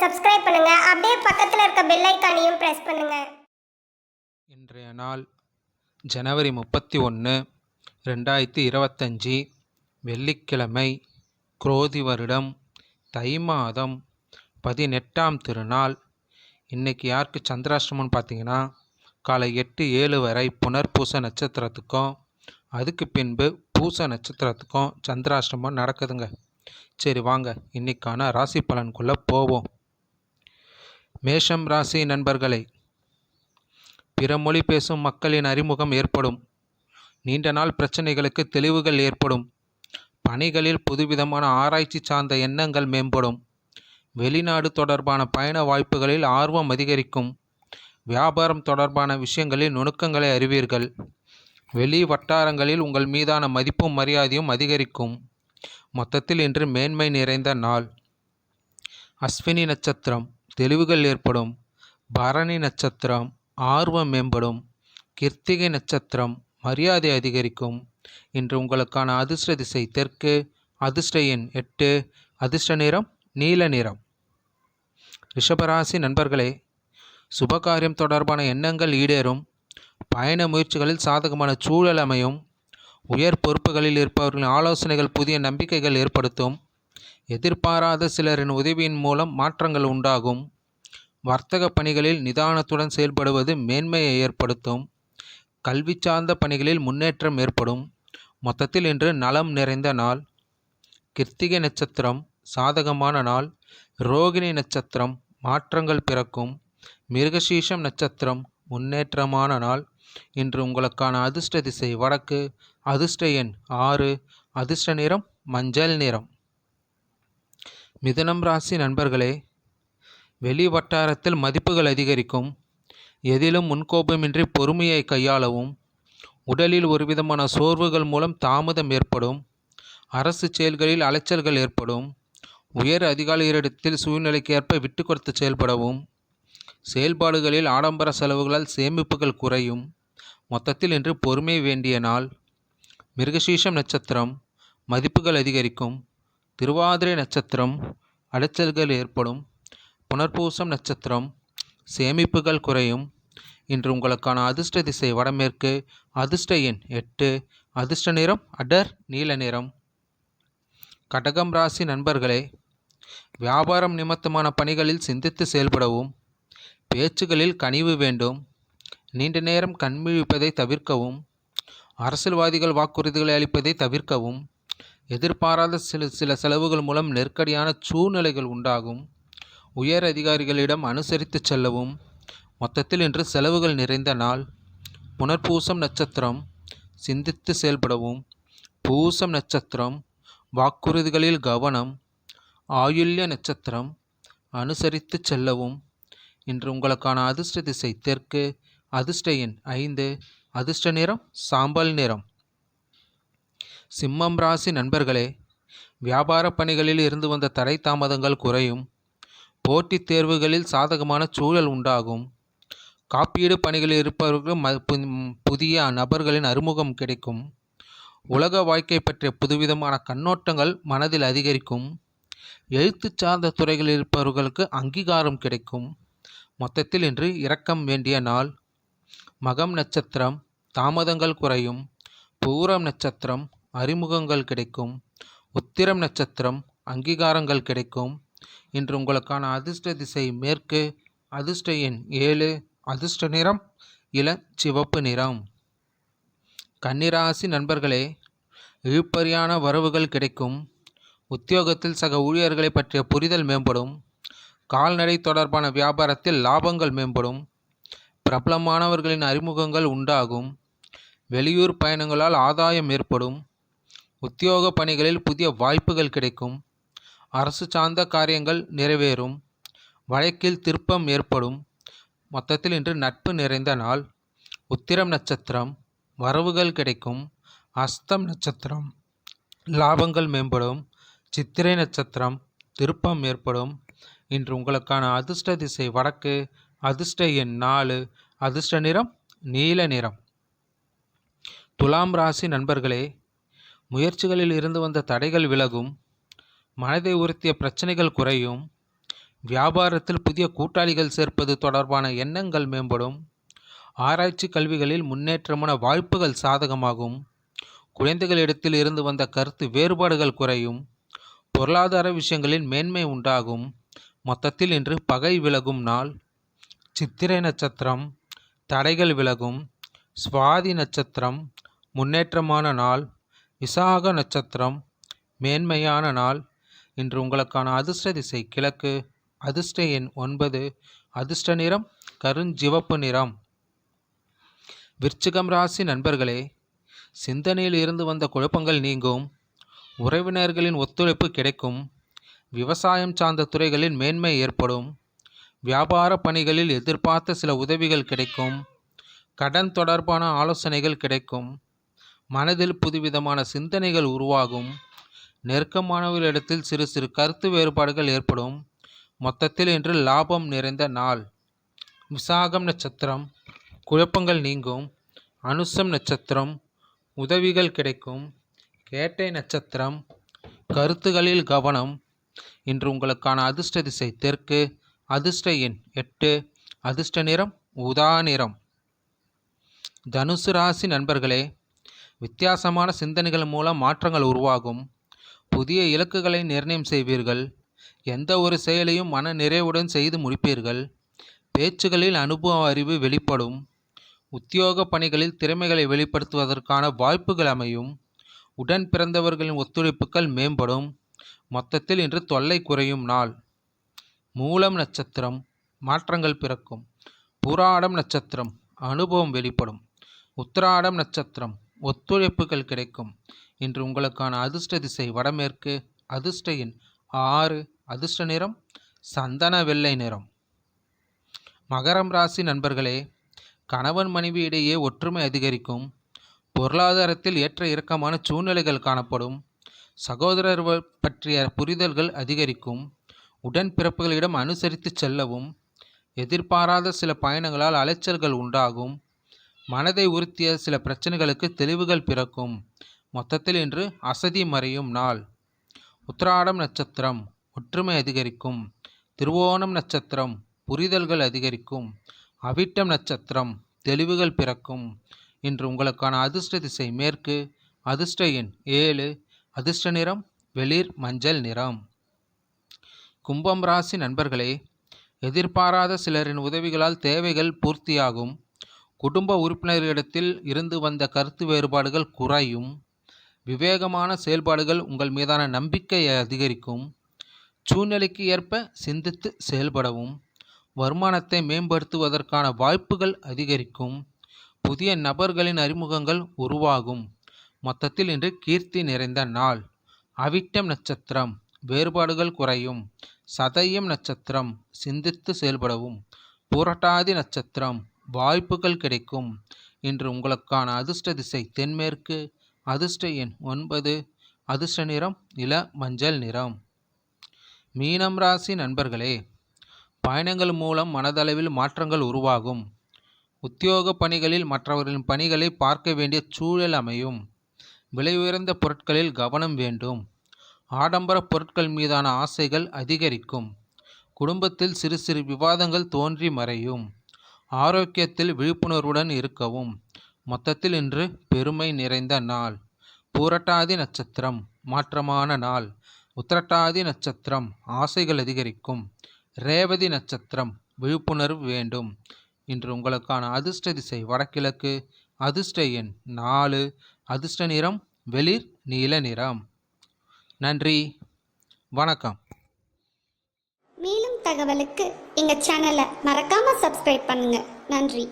Subscribe பண்ணுங்க. அப்படியே பக்கத்துல இருக்க பெல் ஐகானையும் பிரஸ் பண்ணுங்க. இன்றைய நாள் ஜனவரி 31, 2025 வெள்ளிக்கிழமை, குரோதி வருடம், தை மாதம், 18ஆம் திருநாள். இன்றைக்கி யாருக்கு சந்திராஷ்டமம்னு பார்த்தீங்கன்னா, காலை 8:07 வரை புனர்பூச நட்சத்திரத்துக்கும் அதுக்கு பின்பு பூச நட்சத்திரத்துக்கும் சந்திராஷ்டமம் நடக்குதுங்க. சரி வாங்க இன்னைக்கான ராசி பலனுக்குள்ளே போவோம். மேஷம் ராசி நண்பர்களே, பிற மொழி பேசும் மக்களின் அறிமுகம் ஏற்படும். நீண்ட நாள் பிரச்சனைகளுக்கு தெளிவுகள் ஏற்படும். பணிகளில் புதுவிதமான ஆராய்ச்சி சார்ந்த எண்ணங்கள் மேம்படும். வெளிநாடு தொடர்பான பயண வாய்ப்புகளில் ஆர்வம் அதிகரிக்கும். வியாபாரம் தொடர்பான விஷயங்களில் நுணுக்கங்களை அறிவீர்கள். வெளி வட்டாரங்களில் உங்கள் மீதான மதிப்பும் மரியாதையும் அதிகரிக்கும். மொத்தத்தில் இன்று மேன்மை நிறைந்த நாள். அஸ்வினி நட்சத்திரம் தெளிவுகள் ஏற்படும். பரணி நட்சத்திரம் ஆர்வம் மேம்படும். கிருத்திகை நட்சத்திரம் மரியாதை அதிகரிக்கும். இன்று உங்களுக்கான அதிர்ஷ்ட திசை தெற்கு, அதிர்ஷ்ட எண் 8, அதிர்ஷ்ட நிறம் நீல நிறம். ரிஷபராசி நண்பர்களே, சுபகாரியம் தொடர்பான எண்ணங்கள் ஈடேறும். பயண முயற்சிகளில் சாதகமான சூழல் அமையும். உயர் பொறுப்புகளில் இருப்பவர்களின் ஆலோசனைகள் புதிய நம்பிக்கைகள் ஏற்படுத்தும். எதிர்பாராத சிலரின் உதவியின் மூலம் மாற்றங்கள் உண்டாகும். வர்த்தக பணிகளில் நிதானத்துடன் செயல்படுவது மேன்மையை ஏற்படுத்தும். கல்வி சார்ந்த பணிகளில் முன்னேற்றம் ஏற்படும். மொத்தத்தில் இன்று நலம் நிறைந்த நாள். கிருத்திகை நட்சத்திரம் சாதகமான நாள். ரோகிணி நட்சத்திரம் மாற்றங்கள் பிறக்கும். மிருகசீஷம் நட்சத்திரம் முன்னேற்றமான நாள். இன்று உங்களுக்கான அதிர்ஷ்ட திசை வடக்கு, அதிர்ஷ்ட எண் 6, அதிர்ஷ்ட நிறம் மஞ்சள் நிறம். மிதுனம் ராசி நண்பர்களே, வெளி வட்டாரத்தில் மதிப்புகள் அதிகரிக்கும். எதிலும் முன்கோபமின்றி பொறுமையை கையாளவும். உடலில் ஒருவிதமான சோர்வுகள் மூலம் தாமதம் ஏற்படும். அரசு செயல்களில் அலைச்சல்கள் ஏற்படும். உயர் அதிகாரிகளிடத்தில் சூழ்நிலைக்கு ஏற்ப விட்டு கொடுத்து செயல்படவும். செயல்பாடுகளில் ஆடம்பர செலவுகளால் சேமிப்புகள் குறையும். மொத்தத்தில் இன்று பொறுமை வேண்டிய நாள். மிருகசீஷம் நட்சத்திரம் மதிப்புகள் அதிகரிக்கும். திருவாதிரை நட்சத்திரம் அலைச்சல்கள் ஏற்படும். புனர்பூசம் நட்சத்திரம் சேமிப்புகள் குறையும். இன்று உங்களுக்கான அதிர்ஷ்ட திசை வடமேற்கு, அதிர்ஷ்ட எண் 8, அதிர்ஷ்ட நிறம் அடர் நீல நிறம். கடகம் ராசி நண்பர்களே, வியாபாரம் நிமித்தமான பணிகளில் சிந்தித்து செயல்படவும். பேச்சுகளில் கனிவு வேண்டும். நீண்ட நேரம் கண்விழிப்பதை தவிர்க்கவும். அரசியல்வாதிகள் வாக்குறுதிகளை அளிப்பதை தவிர்க்கவும். எதிர்பாராத சில செலவுகள் மூலம் நெருக்கடியான சூழ்நிலைகள் உண்டாகும். உயர் அதிகாரிகளிடம் அனுசரித்து செல்லவும். மொத்தத்தில் இன்று செலவுகள் நிறைந்த நாள். புனர்பூசம் நட்சத்திரம் சிந்தித்து செயல்படவும். பூசம் நட்சத்திரம் வாக்குறுதிகளில் கவனம். ஆயுள்ய நட்சத்திரம் அனுசரித்து செல்லவும். இன்று உங்களுக்கான அதிர்ஷ்ட திசை தெற்கு, அதிர்ஷ்ட எண் 5, அதிர்ஷ்ட நிறம் சாம்பல் நிறம். சிம்மம் ராசி நண்பர்களே, வியாபார பணிகளில் இருந்து வந்த தடை தாமதங்கள் குறையும். போட்டித் தேர்வுகளில் சாதகமான சூழல் உண்டாகும். காப்பீடு பணிகளில் இருப்பவர்களுக்கு புதிய நபர்களின் அறிமுகம் கிடைக்கும். உலக வாழ்க்கை பற்றிய புதுவிதமான கண்ணோட்டங்கள் மனதில் அதிகரிக்கும். எழுத்து சார்ந்த துறைகளில் இருப்பவர்களுக்கு அங்கீகாரம் கிடைக்கும். மொத்தத்தில் இன்று இரக்கம் வேண்டிய நாள். மகம் நட்சத்திரம் தாமதங்கள் குறையும். பூரம் நட்சத்திரம் அறிமுகங்கள் கிடைக்கும். உத்திரம் நட்சத்திரம் அங்கீகாரங்கள் கிடைக்கும். இன்று உங்களுக்கான அதிர்ஷ்ட திசை மேற்கு, அதிர்ஷ்ட எண் 7, அதிர்ஷ்ட நிறம் இளஞ்சிவப்பு நிறம். கன்னிராசி நண்பர்களே, இழுபறியான வரவுகள் கிடைக்கும். உத்தியோகத்தில் சக ஊழியர்களை பற்றிய புரிதல் மேம்படும். கால்நடை தொடர்பான வியாபாரத்தில் லாபங்கள் மேம்படும். பிரபலமானவர்களின் அறிமுகங்கள் உண்டாகும். வெளியூர் பயணங்களால் ஆதாயம் ஏற்படும். உத்தியோக பணிகளில் புதிய வாய்ப்புகள் கிடைக்கும். அரசு சார்ந்த காரியங்கள் நிறைவேறும். வழக்கில் திருப்பம் ஏற்படும். மொத்தத்தில் இன்று நட்பு நிறைந்த நாள். உத்திரம் நட்சத்திரம் வரவுகள் கிடைக்கும். அஸ்தம் நட்சத்திரம் லாபங்கள் மேம்படும். சித்திரை நட்சத்திரம் திருப்பம் ஏற்படும். இன்று உங்களுக்கான அதிர்ஷ்ட திசை வடக்கு, அதிர்ஷ்ட எண் 4, அதிர்ஷ்ட நிறம் நீல நிறம். துலாம் ராசி நண்பர்களே, முயற்சிகளில் இருந்து வந்த தடைகள் விலகும். மனதை உறுத்திய பிரச்சனைகள் குறையும். வியாபாரத்தில் புதிய கூட்டாளிகள் சேர்ப்பது தொடர்பான எண்ணங்கள் மேம்படும். ஆராய்ச்சி கல்விகளில் முன்னேற்றமான வாய்ப்புகள் சாதகமாகும். குழந்தைகளிடத்தில் இருந்து வந்த கருத்து வேறுபாடுகள் குறையும். பொருளாதார விஷயங்களில் மேன்மை உண்டாகும். மொத்தத்தில் இன்று பகை விலகும் நாள். சித்திரை நட்சத்திரம் தடைகள் விலகும். சுவாதி நட்சத்திரம் முன்னேற்றமான நாள். விசாக நட்சத்திரம் மேன்மையான நாள். இன்று உங்களுக்கான அதிர்ஷ்ட திசை கிழக்கு. அதிர்ஷ்ட எண் 9. அதிர்ஷ்ட நிறம் கருஞ்சிவப்பு நிறம். விருச்சிகம் ராசி நண்பர்களே, சிந்தனையில் இருந்து வந்த குழப்பங்கள் நீங்கும். உறவினர்களின் ஒத்துழைப்பு கிடைக்கும். விவசாயம் சார்ந்த துறைகளில் மேன்மை ஏற்படும். வியாபார பணிகளில் எதிர்பார்த்த சில உதவிகள் கிடைக்கும். கடன் தொடர்பான ஆலோசனைகள் கிடைக்கும். மனதில் புதுவிதமான சிந்தனைகள் உருவாகும். நெருக்கமானவர்களிடத்தில் சிறு சிறு கருத்து வேறுபாடுகள் ஏற்படும். மொத்தத்தில் இன்று லாபம் நிறைந்த நாள். விசாகம் நட்சத்திரம் குழப்பங்கள் நீங்கும். அனுசம் நட்சத்திரம் உதவிகள் கிடைக்கும். கேட்டை நட்சத்திரம் கருத்துகளில் கவனம். இன்று உங்களுக்கான அதிர்ஷ்ட திசை தெற்கு. அதிர்ஷ்ட எண் 8. அதிர்ஷ்ட நிறம் ஊதா நிறம். தனுசு ராசி நண்பர்களே, வித்தியாசமான சிந்தனைகள் மூலம் மாற்றங்கள் உருவாகும். புதிய இலக்குகளை நிர்ணயம் செய்வீர்கள். எந்த ஒரு செயலையும் மன நிறைவுடன் செய்து முடிப்பீர்கள். பேச்சுகளில் அனுபவ அறிவு வெளிப்படும். உத்தியோக பணிகளில் திறமைகளை வெளிப்படுத்துவதற்கான வாய்ப்புகள் அமையும். உடன் பிறந்தவர்களின் ஒத்துழைப்புகள் மேம்படும். மொத்தத்தில் இன்று தொல்லை குறையும் நாள். மூலம் நட்சத்திரம் மாற்றங்கள் பிறக்கும். பூராடம் நட்சத்திரம் அனுபவம் வெளிப்படும். உத்திராடம் நட்சத்திரம் ஒத்துழைப்புகள் கிடைக்கும். இன்று உங்களுக்கான அதிர்ஷ்ட திசை வடமேற்கு. அதிர்ஷ்ட எண் 6. அதிர்ஷ்ட நிறம் சந்தன வெள்ளை நிறம். மகரம் ராசி நண்பர்களே, கணவன் மனைவி இடையே ஒற்றுமை அதிகரிக்கும். பொருளாதாரத்தில் ஏற்ற இறக்கமான சூழ்நிலைகள் காணப்படும். சகோதரர் பற்றிய புரிதல்கள் அதிகரிக்கும். உடன்பிறப்புகளிடம் அனுசரித்து செல்லவும். எதிர்பாராத சில பயணங்களால் அலைச்சல்கள் உண்டாகும். மனதை உறுத்திய சில பிரச்சனைகளுக்கு தெளிவுகள் பிறக்கும். மொத்தத்தில் இன்று அசதி மறையும் நாள். உத்திராடம் நட்சத்திரம் ஒற்றுமை அதிகரிக்கும். திருவோணம் நட்சத்திரம் புரிதல்கள் அதிகரிக்கும். அவிட்டம் நட்சத்திரம் தெளிவுகள் பிறக்கும். இன்று உங்களுக்கான அதிர்ஷ்ட திசை மேற்கு. அதிர்ஷ்ட எண் 7. அதிர்ஷ்ட நிறம் வெளிர் மஞ்சள் நிறம். கும்பம் ராசி நண்பர்களே, எதிர்பாராத சிலரின் உதவிகளால் தேவைகள் பூர்த்தியாகும். குடும்ப உறுப்பினர்களிடத்தில் இருந்து வந்த கருத்து வேறுபாடுகள் குறையும். விவேகமான செயல்பாடுகள் உங்கள் மீதான நம்பிக்கையை அதிகரிக்கும். சூழ்நிலைக்கு ஏற்ப சிந்தித்து செயல்படவும். வருமானத்தை மேம்படுத்துவதற்கான வாய்ப்புகள் அதிகரிக்கும். புதிய நபர்களின் அறிமுகங்கள் உருவாகும். மொத்தத்தில் இன்று கீர்த்தி நிறைந்த நாள். அவிட்டம் நட்சத்திரம் வேறுபாடுகள் குறையும். சதயம் நட்சத்திரம் சிந்தித்து செயல்படவும். புரட்டாதி நட்சத்திரம் வாய்ப்புகள் கிடைக்கும். இன்று உங்களுக்கான அதிர்ஷ்ட திசை தென்மேற்கு. அதிர்ஷ்ட எண் 9. அதிர்ஷ்ட நிறம் இள மஞ்சள் நிறம். மீனம் ராசி நண்பர்களே, பயணங்கள் மூலம் மனதளவில் மாற்றங்கள் உருவாகும். உத்தியோக பணிகளில் மற்றவர்களின் பணிகளை பார்க்க வேண்டிய சூழல் அமையும். விலை உயர்ந்த பொருட்களில் கவனம் வேண்டும். ஆடம்பர பொருட்கள் மீதான ஆசைகள் அதிகரிக்கும். குடும்பத்தில் சிறு சிறு விவாதங்கள் தோன்றி மறையும். ஆரோக்கியத்தில் விழிப்புணர்வுடன் இருக்கவும். மொத்தத்தில் இன்று பெருமை நிறைந்த நாள். பூரட்டாதி நட்சத்திரம் மாற்றமான நாள். உத்திரட்டாதி நட்சத்திரம் ஆசைகள் அதிகரிக்கும். ரேவதி நட்சத்திரம் விழிப்புணர்வு வேண்டும். இன்று உங்களுக்கான அதிர்ஷ்ட திசை வடகிழக்கு. அதிர்ஷ்ட எண் 4. அதிர்ஷ்ட நிறம் வெளிர் நீல நிறம். நன்றி, வணக்கம். மேலும் தகவலுக்கு எங்கள் சேனலை மறக்காமல் சப்ஸ்கிரைப் பண்ணுங்கள். நன்றி.